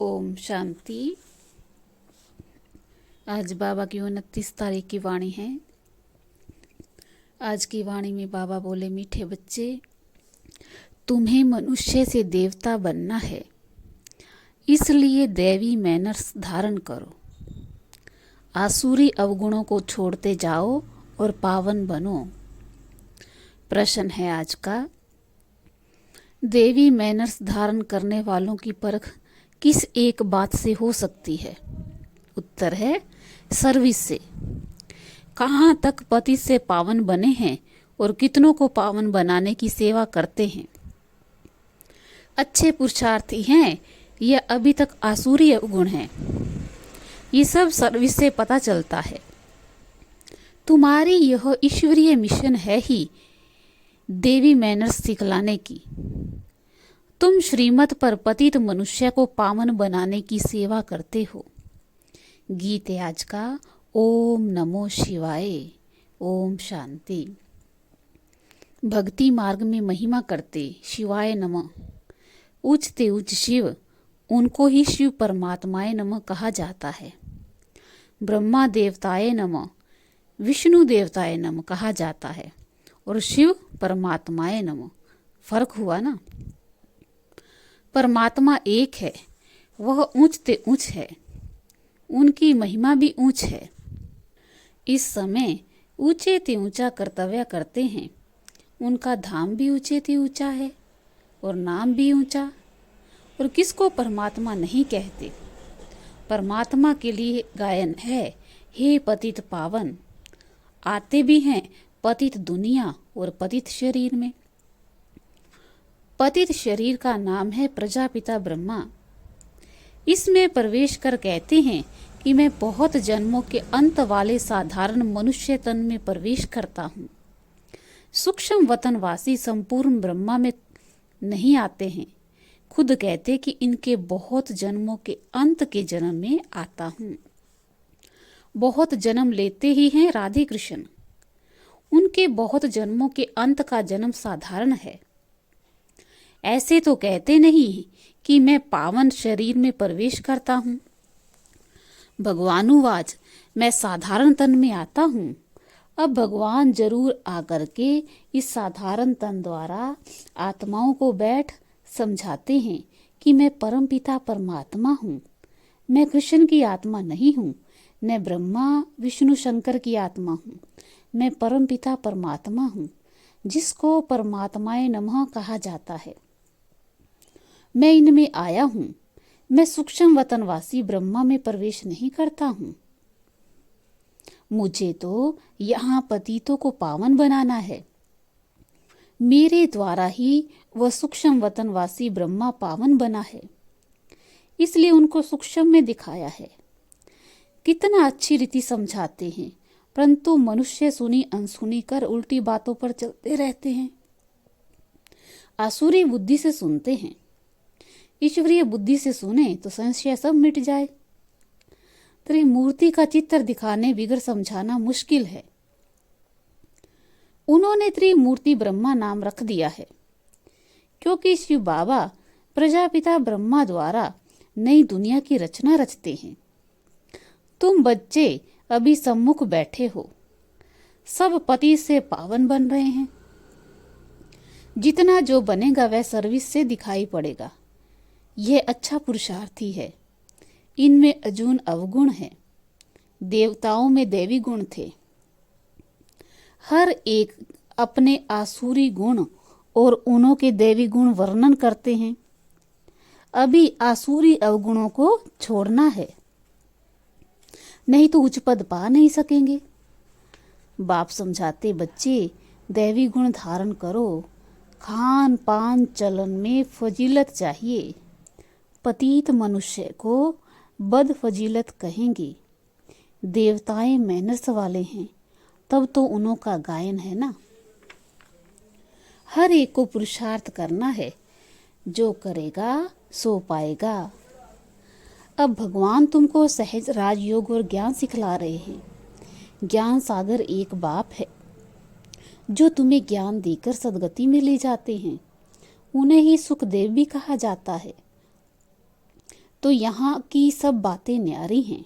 ओम शांति। आज बाबा की 29 तारीख की वाणी है। आज की वाणी में बाबा बोले, मीठे बच्चे, तुम्हें मनुष्य से देवता बनना है, इसलिए दैवी मैनर्स धारण करो। आसुरी अवगुणों को छोड़ते जाओ और पावन बनो। प्रश्न है आज का, देवी मैनर्स धारण करने वालों की परख किस एक बात से हो सकती है? उत्तर है सर्विस से। कहाँ तक पति से पावन बने हैं और कितनों को पावन बनाने की सेवा करते हैं। अच्छे पुरुषार्थी हैं या अभी तक आसुरी अवगुण हैं, ये सब सर्विस से पता चलता है। तुम्हारी यह ईश्वरीय मिशन है ही देवी मैनर्स सिखलाने की। तुम श्रीमत पर पतित मनुष्य को पावन बनाने की सेवा करते हो। गीत है आज का, ओम नमो शिवाय। ओम शांति। भक्ति मार्ग में महिमा करते शिवाय नमः, उच्चते उच्च शिव, उनको ही शिव परमात्माए नमः कहा जाता है। ब्रह्मा देवताए नमः, विष्णु देवताए नमः कहा जाता है, और शिव परमात्माए नमः। फर्क हुआ ना। परमात्मा एक है, वह ऊंचते ऊंच है, उनकी महिमा भी ऊंच है। इस समय ऊंचे ते ऊंचा कर्तव्य करते हैं, उनका धाम भी ऊंचे ते ऊंचा है और नाम भी ऊंचा। और किसको परमात्मा नहीं कहते। परमात्मा के लिए गायन है, हे पतित पावन। आते भी हैं पतित दुनिया और पतित शरीर में। पतित शरीर का नाम है प्रजापिता ब्रह्मा। इसमें प्रवेश कर कहते हैं कि मैं बहुत जन्मों के अंत वाले साधारण मनुष्य तन में प्रवेश करता हूँ। सूक्ष्म वतनवासी संपूर्ण ब्रह्मा में नहीं आते हैं। खुद कहते कि इनके बहुत जन्मों के अंत के जन्म में आता हूँ। बहुत जन्म लेते ही हैं राधे कृष्ण। उनके बहुत जन्मों के अंत का जन्म साधारण है। ऐसे तो कहते नहीं कि मैं पावन शरीर में प्रवेश करता हूँ। भगवानुवाच, मैं साधारण तन में आता हूँ। अब भगवान जरूर आकर के इस साधारण तन द्वारा आत्माओं को बैठ समझाते हैं कि मैं परमपिता परमात्मा हूँ। मैं कृष्ण की आत्मा नहीं हूँ, मैं ब्रह्मा विष्णु शंकर की आत्मा हूँ। मैं परमपिता परमात्मा हूँ, जिसको परमात्माए नमः कहा जाता है। मैं इनमें आया हूँ। मैं सूक्ष्म वतनवासी ब्रह्मा में प्रवेश नहीं करता हूँ। मुझे तो यहाँ पतितों को पावन बनाना है। मेरे द्वारा ही वह सूक्ष्म वतनवासी ब्रह्मा पावन बना है, इसलिए उनको सूक्ष्म में दिखाया है। कितना अच्छी रीति समझाते हैं, परंतु मनुष्य सुनी अनसुनी कर उल्टी बातों पर चलते रहते हैं। आसुरी बुद्धि से सुनते हैं, ईश्वरीय बुद्धि से सुने तो संशय सब मिट जाए। त्रिमूर्ति का चित्र दिखाने बिगर समझाना मुश्किल है। उन्होंने त्रिमूर्ति ब्रह्मा नाम रख दिया है, क्योंकि शिव बाबा प्रजापिता ब्रह्मा द्वारा नई दुनिया की रचना रचते हैं। तुम बच्चे अभी सम्मुख बैठे हो, सब पति से पावन बन रहे हैं। जितना जो बनेगा वह सर्विस से दिखाई पड़ेगा। यह अच्छा पुरुषार्थी है। इनमें अजून अवगुण है। देवताओं में दैवी गुण थे। हर एक अपने आसुरी गुण और उन्हों के दैवी गुण वर्णन करते हैं। अभी आसुरी अवगुणों को छोड़ना है, नहीं तो उच्च पद पा नहीं सकेंगे। बाप समझाते, बच्चे दैवी गुण धारण करो। खान पान चलन में फजीलत चाहिए। पतित मनुष्य को बद फजीलत कहेंगे। देवताएं मैनर्स वाले हैं, तब तो उन्हों का गायन है ना। हर एक को पुरुषार्थ करना है, जो करेगा सो पाएगा। अब भगवान तुमको सहज राजयोग और ज्ञान सिखला रहे हैं। ज्ञान सागर एक बाप है, जो तुम्हें ज्ञान देकर सदगति में ले जाते हैं। उन्हें ही सुखदेव भी कहा जाता है। तो यहाँ की सब बातें न्यारी हैं।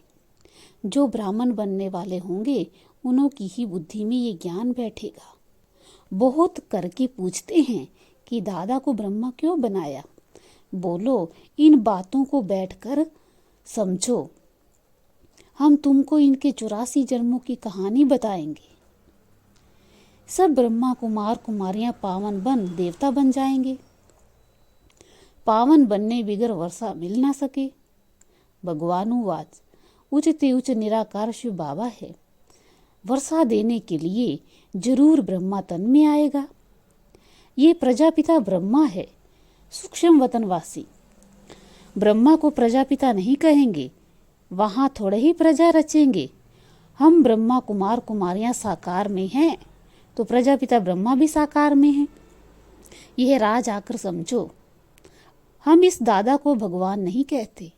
जो ब्राह्मण बनने वाले होंगे उन्हों की ही बुद्धि में ये ज्ञान बैठेगा। बहुत करके पूछते हैं कि दादा को ब्रह्मा क्यों बनाया। बोलो, इन बातों को बैठकर समझो। हम तुमको इनके 84 जन्मों की कहानी बताएंगे। सब ब्रह्मा कुमार कुमारियां पावन बन देवता बन जाएंगे। पावन बनने बिगर वर्षा मिल ना सके। भगवानुवाच, उच्चते उच्च निराकार शिव बाबा है। वर्षा देने के लिए जरूर ब्रह्मा तन में आएगा। ये प्रजापिता ब्रह्मा है, सूक्ष्म वतनवासी। ब्रह्मा को प्रजापिता नहीं कहेंगे, वहां थोड़े ही प्रजा रचेंगे। हम ब्रह्मा कुमार कुमारियां साकार में हैं, तो प्रजापिता ब्रह्मा भी साकार में हैं। यह राज आकर समझो। हम इस दादा को भगवान नहीं कहते,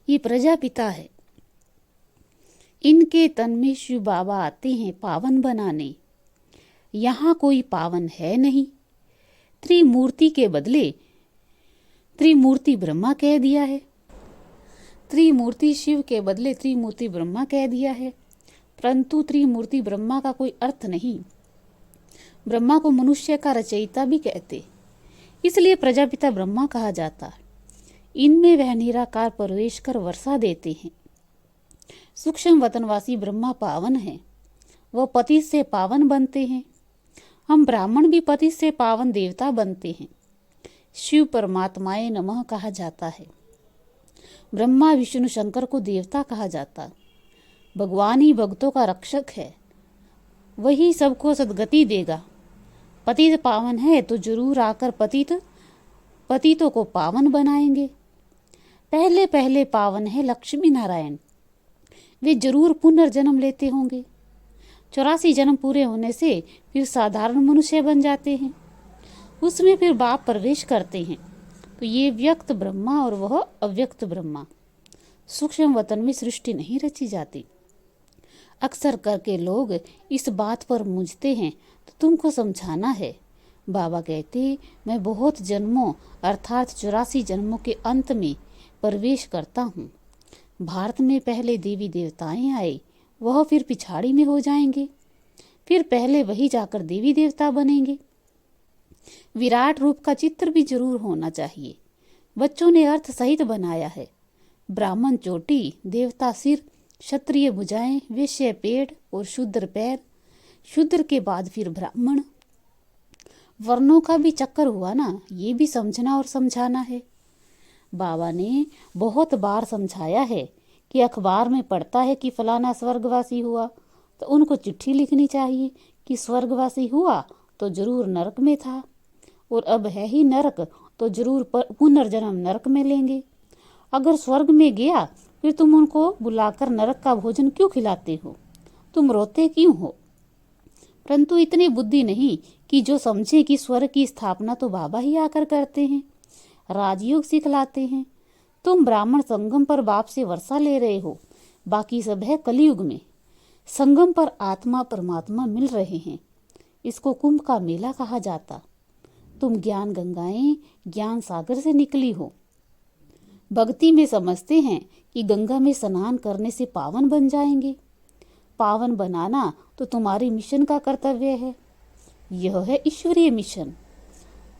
ये प्रजापिता है। इनके तन में शिव बाबा आते हैं पावन बनाने। यहाँ कोई पावन है नहीं। त्रिमूर्ति के बदले त्रिमूर्ति ब्रह्मा कह दिया है। त्रिमूर्ति शिव के बदले त्रिमूर्ति ब्रह्मा कह दिया है। परंतु त्रिमूर्ति ब्रह्मा का कोई अर्थ नहीं। ब्रह्मा को मनुष्य का रचयिता भी कहते, इसलिए प्रजापिता ब्रह्मा कहा जाता। इनमें वह निराकार प्रवेश कर वर्षा देते हैं। सूक्ष्म वतनवासी ब्रह्मा पावन है, वह पति से पावन बनते हैं। हम ब्राह्मण भी पति से पावन देवता बनते हैं। शिव परमात्माए नमः कहा जाता है। ब्रह्मा विष्णु शंकर को देवता कहा जाता। भगवान ही भक्तों का रक्षक है, वही सबको सद्गति देगा। पतित पावन है तो जरूर आकर पतितों को पावन बनाएंगे। पहले पहले पावन है लक्ष्मी नारायण, वे जरूर पुनर्जन्म लेते होंगे। 84 जन्म पूरे होने से फिर साधारण मनुष्य बन जाते हैं, उसमें फिर बाप प्रवेश करते हैं। तो ये व्यक्त ब्रह्मा और वह अव्यक्त ब्रह्मा। सूक्ष्म वतन में सृष्टि नहीं रची जाती। अक्सर करके लोग इस बात पर मूंझते हैं, तो तुमको समझाना है। बाबा कहते, मैं बहुत जन्मों अर्थात 84 जन्मों के अंत में प्रवेश करता हूँ। भारत में पहले देवी देवताएं आए, वह फिर पिछाड़ी में हो जाएंगे, फिर पहले वही जाकर देवी देवता बनेंगे। विराट रूप का चित्र भी जरूर होना चाहिए। बच्चों ने अर्थ सहित बनाया है। ब्राह्मण चोटी, देवता सिर, क्षत्रिय भुजाएं, वैश्य पेट और शूद्र पैर, शूद्र के बाद फिर ब्राह्मण। वर्णों का भी चक्कर हुआ ना, ये भी समझना और समझाना है। बाबा ने बहुत बार समझाया है कि अखबार में पढ़ता है कि फलाना स्वर्गवासी हुआ, तो उनको चिट्ठी लिखनी चाहिए कि स्वर्गवासी हुआ तो जरूर नरक में था, और अब है ही नरक तो जरूर पुनर्जन्म नरक में लेंगे। अगर स्वर्ग में गया फिर तुम उनको बुलाकर नरक का भोजन क्यों खिलाते हो? तुम रोते क्यों हो? परंतु इतनी बुद्धि नहीं कि जो समझे कि स्वर्ग की स्थापना तो बाबा ही आकर करते हैं, राजयोग सिखलाते हैं। तुम ब्राह्मण संगम पर बाप से वर्षा ले रहे हो, बाकी सब है कलयुग में। संगम पर आत्मा परमात्मा मिल रहे हैं, इसको कुंभ का मेला कहा जाता। तुम ज्ञान गंगाएं ज्ञान सागर से निकली हो। भक्ति में समझते हैं कि गंगा में स्नान करने से पावन बन जाएंगे। पावन बनाना तो तुम्हारी मिशन का कर्तव्य है। यह है ईश्वरीय मिशन।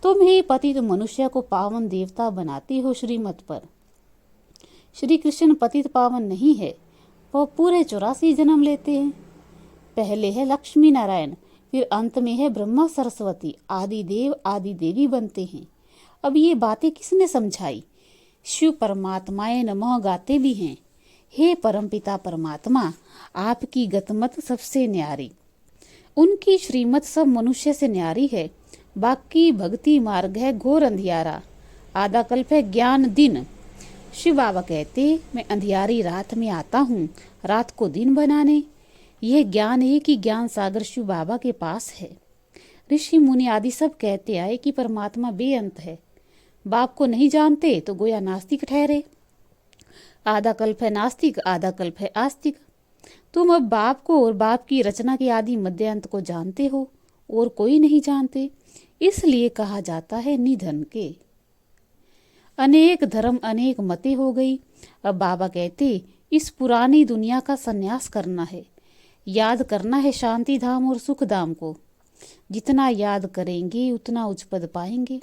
तुम ही पतित मनुष्य को पावन देवता बनाती हो श्रीमत पर। श्री कृष्ण पतित पावन नहीं है, वह पूरे 84 जन्म लेते हैं। पहले है लक्ष्मी नारायण, फिर अंत में है ब्रह्मा सरस्वती, आदि देव आदि देवी बनते हैं। अब ये बातें किसने समझाई? शिव परमात्माए नमः गाते भी हैं। हे परमपिता परमात्मा, आपकी गतमत सबसे न्यारी। उनकी श्रीमत सब मनुष्य से न्यारी है। बाकी भक्ति मार्ग है घोर अंधियारा, आधा कल्प है ज्ञान दिन। शिव बाबा कहते, मैं अंधियारी रात में आता हूँ रात को दिन बनाने। यह ज्ञान है कि ज्ञान सागर शिव बाबा के पास है। ऋषि मुनि आदि सब कहते आए कि परमात्मा बेअंत है। बाप को नहीं जानते तो गोया नास्तिक ठहरे। आधा कल्प है नास्तिक, आधा कल्प है आस्तिक। तुम अब बाप को और बाप की रचना के आदि मध्यांत को जानते हो, और कोई नहीं जानते, इसलिए कहा जाता है निधन के। अनेक धर्म अनेक मतें हो गई। अब बाबा कहते इस पुरानी दुनिया का संन्यास करना है, याद करना है शांति धाम और सुख धाम को। जितना याद करेंगे उतना उच्च पद पाएंगे।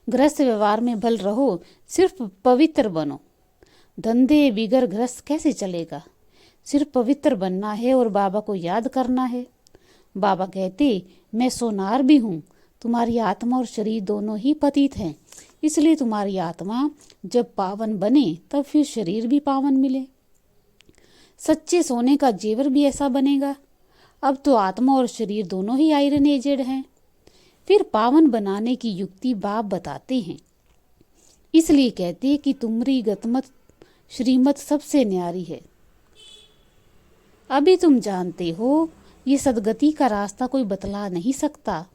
गृहस्थ व्यवहार में भल रहो, सिर्फ पवित्र बनो। धंधे बिगर गृहस्थ कैसे चलेगा? सिर्फ पवित्र बनना है और बाबा को याद करना है। बाबा कहते मैं सोनार भी हूँ, तुम्हारी आत्मा और शरीर दोनों ही पतित हैं, इसलिए तुम्हारी आत्मा जब पावन बने तब फिर शरीर भी पावन मिले। सच्चे सोने का जेवर भी ऐसा बनेगा। अब तो आत्मा और शरीर दोनों ही आयरन एजेड हैं। फिर पावन बनाने की युक्ति बाप बताते हैं। इसलिए कहते हैं कि तुम्हारी गतमत श्रीमत सबसे न्यारी है। अभी तुम जानते हो ये सदगति का रास्ता कोई बतला नहीं सकता।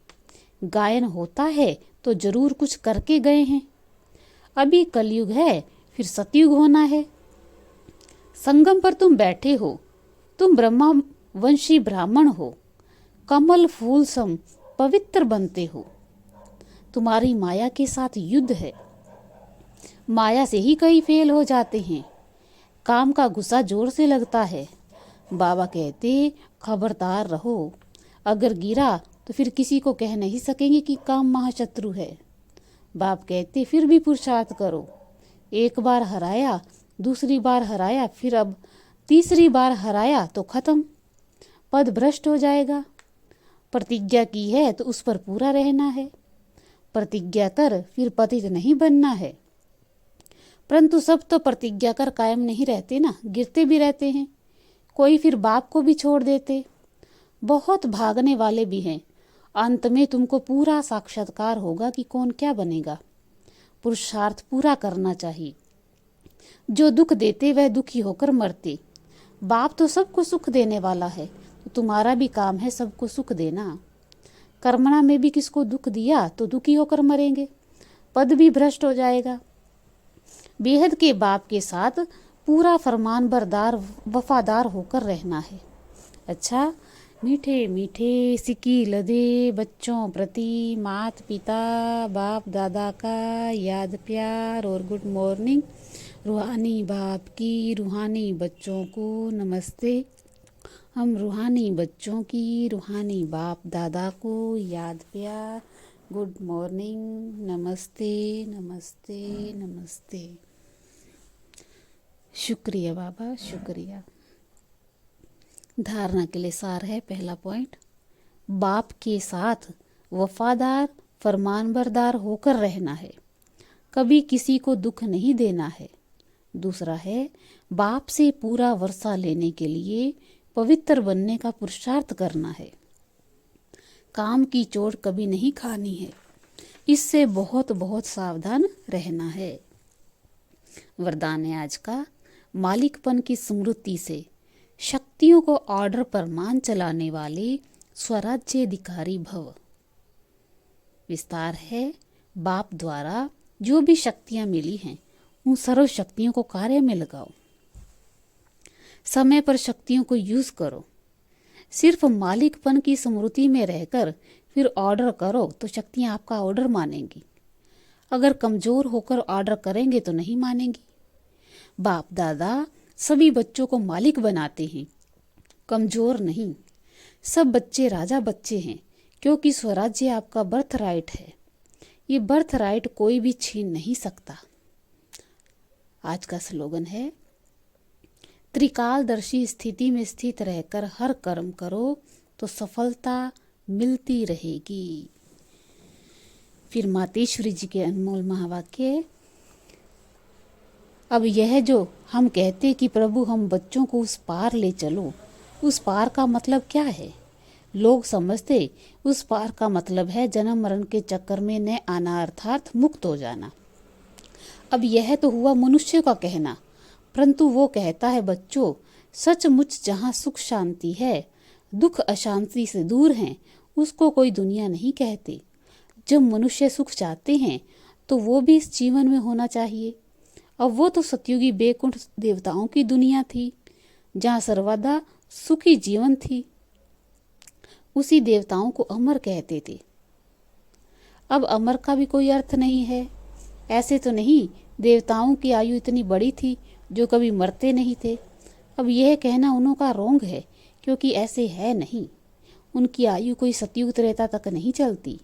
गायन होता है तो जरूर कुछ करके गए हैं। अभी कलयुग है, फिर सतयुग होना है। संगम पर तुम बैठे हो, तुम ब्रह्मा वंशी ब्राह्मण हो, कमल फूल सम पवित्र बनते हो। तुम्हारी माया के साथ युद्ध है। माया से ही कई फेल हो जाते हैं। काम का गुस्सा जोर से लगता है। बाबा कहते खबरदार रहो, अगर गिरा तो फिर किसी को कह नहीं सकेंगे कि काम महाशत्रु है। बाप कहते फिर भी पुरुषार्थ करो। एक बार हराया, दूसरी बार हराया, फिर अब तीसरी बार हराया तो खत्म, पद भ्रष्ट हो जाएगा। प्रतिज्ञा की है तो उस पर पूरा रहना है। प्रतिज्ञा कर फिर पतित नहीं बनना है। परंतु सब तो प्रतिज्ञा कर कायम नहीं रहते ना, गिरते भी रहते हैं। कोई फिर बाप को भी छोड़ देते। बहुत भागने वाले भी हैं। अंत में तुमको पूरा साक्षात्कार होगा कि कौन क्या बनेगा। पुरुषार्थ पूरा करना चाहिए। जो दुख देते वह दुखी होकर मरते। बाप तो सबको सुख देने वाला है, तो तुम्हारा भी काम है सबको सुख देना। कर्मणा में भी किसको दुख दिया तो दुखी होकर मरेंगे, पद भी भ्रष्ट हो जाएगा। बेहद के बाप के साथ पूरा फरमान बरदार वफादार होकर रहना है। अच्छा, मीठे मीठे सिक्की लदे बच्चों प्रति माता पिता बाप दादा का याद प्यार और गुड मॉर्निंग। रूहानी बाप की रूहानी बच्चों को नमस्ते। हम रूहानी बच्चों की रूहानी बाप दादा को याद प्यार, गुड मॉर्निंग, नमस्ते नमस्ते नमस्ते। शुक्रिया बाबा, शुक्रिया। धारणा के लिए सार है। पहला पॉइंट, बाप के साथ वफादार फरमानबरदार होकर रहना है, कभी किसी को दुख नहीं देना है। दूसरा है, बाप से पूरा वर्षा लेने के लिए पवित्र बनने का पुरुषार्थ करना है। काम की चोट कभी नहीं खानी है, इससे बहुत बहुत सावधान रहना है। वरदान है आज का, मालिकपन की स्मृति से शक्तियों को ऑर्डर पर मान चलाने वाले स्वराज्याधिकारी भव। विस्तार है, बाप द्वारा जो भी शक्तियां मिली हैं उन सर्व शक्तियों को कार्य में लगाओ। समय पर शक्तियों को यूज करो। सिर्फ मालिकपन की स्मृति में रहकर फिर ऑर्डर करो तो शक्तियां आपका ऑर्डर मानेंगी। अगर कमजोर होकर ऑर्डर करेंगे तो नहीं मानेंगी। बाप दादा सभी बच्चों को मालिक बनाते हैं, कमजोर नहीं। सब बच्चे राजा बच्चे हैं, क्योंकि स्वराज्य आपका बर्थ राइट है। ये बर्थ राइट कोई भी छीन नहीं सकता। आज का स्लोगन है, त्रिकालदर्शी स्थिति में स्थित रहकर हर कर्म करो तो सफलता मिलती रहेगी। फिर मातेश्वरी जी के अनमोल महावाक्य, अब यह जो हम कहते कि प्रभु हम बच्चों को उस पार ले चलो, उस पार का मतलब क्या है? लोग समझते उस पार का मतलब है जन्म मरण के चक्कर में न आना, अर्थात मुक्त हो जाना। अब यह तो हुआ मनुष्य का कहना, परंतु वो कहता है बच्चों, सचमुच जहाँ सुख शांति है, दुख अशांति से दूर हैं, उसको कोई दुनिया नहीं कहते। जब मनुष्य सुख चाहते हैं तो वो भी इस जीवन में होना चाहिए। अब वो तो सतयुगी बैकुंठ देवताओं की दुनिया थी, जहाँ सर्वदा सुखी जीवन थी। उसी देवताओं को अमर कहते थे। अब अमर का भी कोई अर्थ नहीं है। ऐसे तो नहीं, देवताओं की आयु इतनी बड़ी थी जो कभी मरते नहीं थे। अब यह कहना उन्हों का रोंग है, क्योंकि ऐसे है नहीं। उनकी आयु कोई सतयुग त्रेता तक नहीं चलती,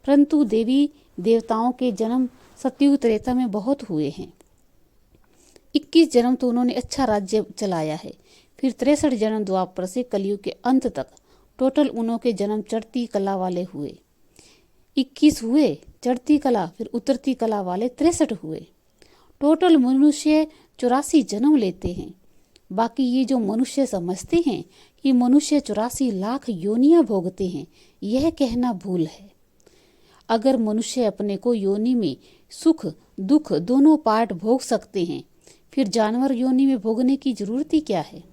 परंतु देवी देवताओं के जन्म सतयुग त्रेता में बहुत हुए हैं। 21 जन्म तो उन्होंने अच्छा राज्य चलाया है। फिर 63 जन्म द्वापर से कलयुग के अंत तक टोटल उन्हों के जन्म चढ़ती कला वाले हुए। 21 हुए चढ़ती कला, फिर उतरती कला वाले 63 हुए। टोटल मनुष्य 84 जन्म लेते हैं। बाकी ये जो मनुष्य समझते हैं कि मनुष्य 84 लाख योनियां भोगते हैं, यह कहना भूल है। अगर मनुष्य अपने को योनि में सुख दुख दोनों पार्ट भोग सकते हैं, फिर जानवर योनि में भोगने की जरूरत ही क्या है।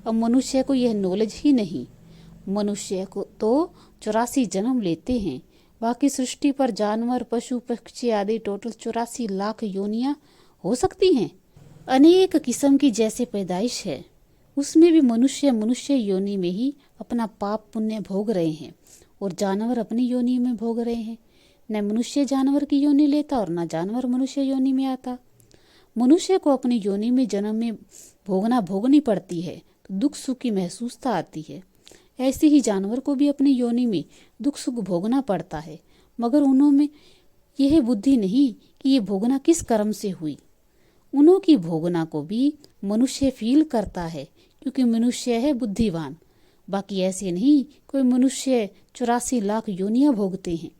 अब मनुष्य को यह नॉलेज ही नहीं। मनुष्य को तो 84 जन्म लेते हैं, बाकी सृष्टि पर जानवर पशु पक्षी आदि टोटल 84 लाख योनियां हो सकती हैं। अनेक किस्म की जैसे पैदाइश है, उसमें भी मनुष्य योनि में ही अपना पाप पुण्य भोग रहे हैं, और जानवर अपनी योनि में भोग रहे हैं। न मनुष्य जानवर की योनि लेता और न जानवर मनुष्य योनि में आता। मनुष्य को अपनी योनि में जन्म में भोगनी पड़ती है तो दुख सुख की महसूसता आती है। ऐसे ही जानवर को भी अपनी योनि में दुख सुख भोगना पड़ता है, मगर उनमें यह बुद्धि नहीं कि ये भोगना किस कर्म से हुई। उन्हों की भोगना को भी मनुष्य फील करता है, क्योंकि मनुष्य है बुद्धिवान। बाकी ऐसे नहीं कोई मनुष्य 84 लाख योनियां भोगते हैं।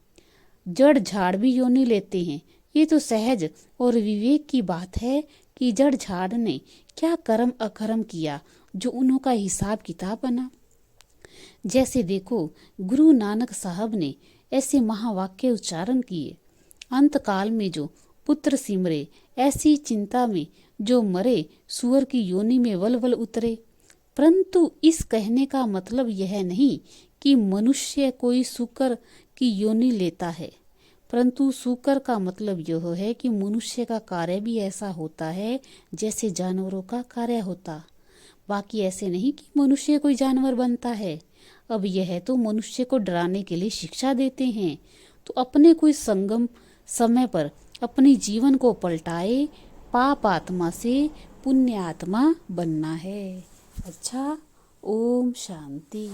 जड़ झाड़ भी योनि लेते हैं। ये तो सहज और विवेक की बात है कि जड़ झाड़ ने क्या कर्म अकर्म किया जो उन्हों का हिसाब किताब बना। जैसे देखो, गुरु नानक साहब ने ऐसे महावाक्य उच्चारण किए, अंत काल में जो पुत्र सिमरे ऐसी चिंता में जो मरे सुअर की योनि में वल उतरे। परंतु इस कहने का मतलब यह नहीं कि मनुष्य कोई सूकर की योनि लेता है, परंतु सूकर का मतलब यह है कि मनुष्य का कार्य भी ऐसा होता है जैसे जानवरों का कार्य होता। बाकी ऐसे नहीं कि मनुष्य कोई जानवर बनता है। अब यह तो मनुष्य को डराने के लिए शिक्षा देते हैं, तो अपने कोई संगम समय पर अपनी जीवन को पलटाए, पाप आत्मा से पुण्य आत्मा बनना है। अच्छा, ओम शांति।